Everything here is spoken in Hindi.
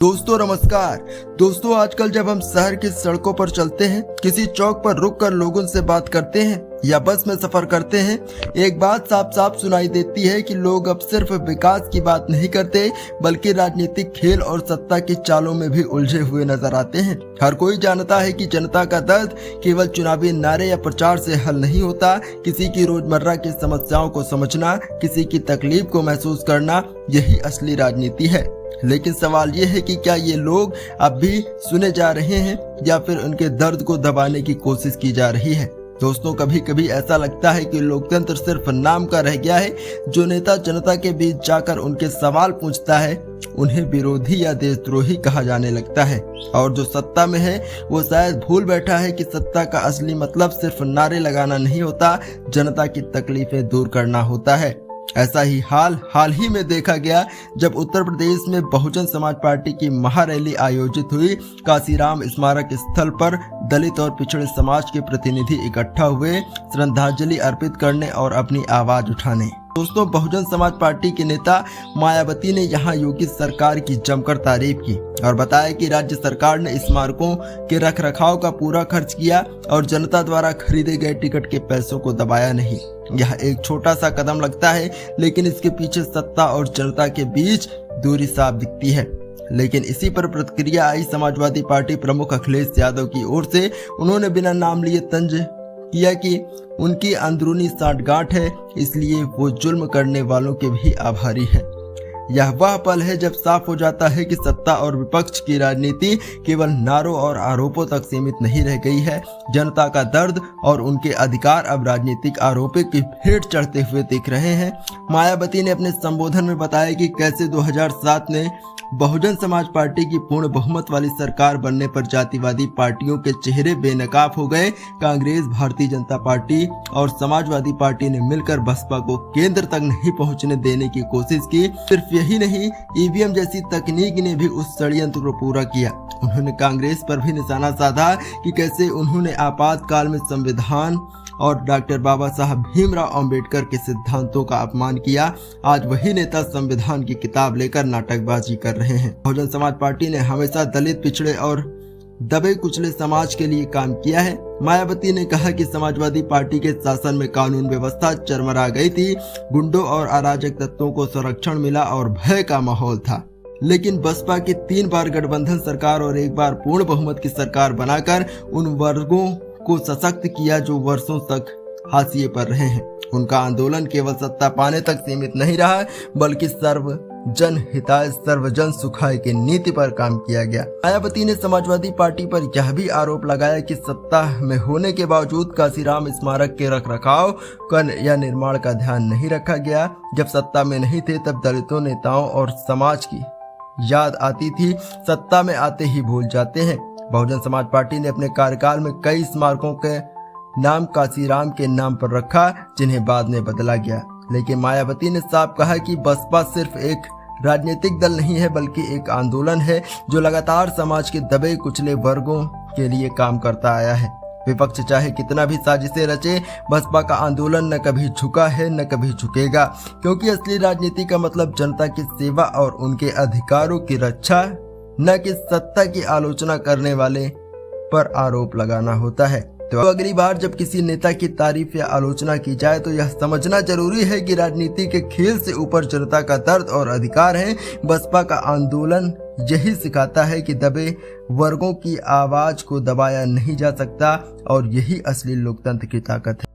दोस्तों नमस्कार। दोस्तों आजकल जब हम शहर की सड़कों पर चलते हैं, किसी चौक पर रुककर लोगों से बात करते हैं या बस में सफर करते हैं, एक बात साफ साफ सुनाई देती है कि लोग अब सिर्फ विकास की बात नहीं करते बल्कि राजनीतिक खेल और सत्ता की चालों में भी उलझे हुए नजर आते हैं। हर कोई जानता है कि जनता का दर्द केवल चुनावी नारे या प्रचार से हल नहीं होता। किसी की रोजमर्रा की समस्याओं को समझना, किसी की तकलीफ को महसूस करना, यही असली राजनीति है। लेकिन सवाल ये है कि क्या ये लोग अब भी सुने जा रहे हैं या फिर उनके दर्द को दबाने की कोशिश की जा रही है। दोस्तों कभी कभी ऐसा लगता है कि लोकतंत्र सिर्फ नाम का रह गया है। जो नेता जनता के बीच जाकर उनके सवाल पूछता है उन्हें विरोधी या देशद्रोही कहा जाने लगता है, और जो सत्ता में है वो शायद भूल बैठा है कि सत्ता का असली मतलब सिर्फ नारे लगाना नहीं होता, जनता की तकलीफें दूर करना होता है। ऐसा ही हाल ही में देखा गया जब उत्तर प्रदेश में बहुजन समाज पार्टी की महारैली आयोजित हुई। काशीराम स्मारक स्थल पर दलित और पिछड़े समाज के प्रतिनिधि इकट्ठा हुए श्रद्धांजलि अर्पित करने और अपनी आवाज उठाने। दोस्तों बहुजन समाज पार्टी के नेता मायावती ने यहां योगी सरकार की जमकर तारीफ की और बताया कि राज्य सरकार ने स्मारकों के रखरखाव का पूरा खर्च किया और जनता द्वारा खरीदे गए टिकट के पैसों को दबाया नहीं। यह एक छोटा सा कदम लगता है, लेकिन इसके पीछे सत्ता और जनता के बीच दूरी साफ दिखती है। लेकिन इसी पर प्रतिक्रिया आई समाजवादी पार्टी प्रमुख अखिलेश यादव की ओर से। उन्होंने बिना नाम लिए तंज किया कि उनकी अंदरूनी साठगांठ है, इसलिए वो जुल्म करने वालों के भी आभारी है। यह वह पल है जब साफ हो जाता है कि सत्ता और विपक्ष की राजनीति केवल नारों और आरोपों तक सीमित नहीं रह गई है। जनता का दर्द और उनके अधिकार अब राजनीतिक आरोपों की भेंट चढ़ते हुए दिख रहे हैं। मायावती ने अपने संबोधन में बताया कि कैसे 2007 में बहुजन समाज पार्टी की पूर्ण बहुमत वाली सरकार बनने पर जातिवादी पार्टियों के चेहरे बेनकाब हो गए। कांग्रेस, भारतीय जनता पार्टी और समाजवादी पार्टी ने मिलकर बसपा को केंद्र तक नहीं पहुंचने देने की कोशिश की। सिर्फ यही नहीं, ईवीएम जैसी तकनीक ने भी उस षड्यंत्र को पूरा किया। उन्होंने कांग्रेस पर भी निशाना साधा कि कैसे उन्होंने आपातकाल में संविधान और डॉक्टर बाबा साहब भीमराव अंबेडकर के सिद्धांतों का अपमान किया। आज वही नेता संविधान की किताब लेकर नाटकबाजी कर रहे हैं। बहुजन समाज पार्टी ने हमेशा दलित, पिछड़े और दबे कुचले समाज के लिए काम किया है। मायावती ने कहा कि समाजवादी पार्टी के शासन में कानून व्यवस्था चरमरा गई थी, गुंडों और अराजक तत्वों को संरक्षण मिला और भय का माहौल था। लेकिन बसपा की 3 बार गठबंधन सरकार और 1 बार पूर्ण बहुमत की सरकार बनाकर उन वर्गों को सशक्त किया जो वर्षों तक हाशिए पर रहे हैं। उनका आंदोलन केवल सत्ता पाने तक सीमित नहीं रहा, बल्कि सर्वजन हिताय सर्वजन सुखाय की नीति पर काम किया गया। मायावती ने समाजवादी पार्टी पर यह भी आरोप लगाया कि सत्ता में होने के बावजूद काशीराम स्मारक के रखरखाव या निर्माण का ध्यान नहीं रखा गया। जब सत्ता में नहीं थे तब दलितों, नेताओं और समाज की याद आती थी, सत्ता में आते ही भूल जाते हैं। बहुजन समाज पार्टी ने अपने कार्यकाल में कई स्मारकों के नाम काशीराम के नाम पर रखा, जिन्हें बाद में बदला गया। लेकिन मायावती ने साफ कहा कि बसपा सिर्फ एक राजनीतिक दल नहीं है, बल्कि एक आंदोलन है जो लगातार समाज के दबे कुचले वर्गों के लिए काम करता आया है। विपक्ष चाहे कितना भी साजिशें रचे, बसपा का आंदोलन न कभी झुका है न कभी झुकेगा, क्योंकि असली राजनीति का मतलब जनता की सेवा और उनके अधिकारों की रक्षा, न कि सत्ता की आलोचना करने वाले पर आरोप लगाना होता है। तो अगली बार जब किसी नेता की तारीफ या आलोचना की जाए तो यह समझना जरूरी है कि राजनीति के खेल से ऊपर जनता का दर्द और अधिकार है। बसपा का आंदोलन यही सिखाता है कि दबे वर्गों की आवाज को दबाया नहीं जा सकता, और यही असली लोकतंत्र की ताकत है।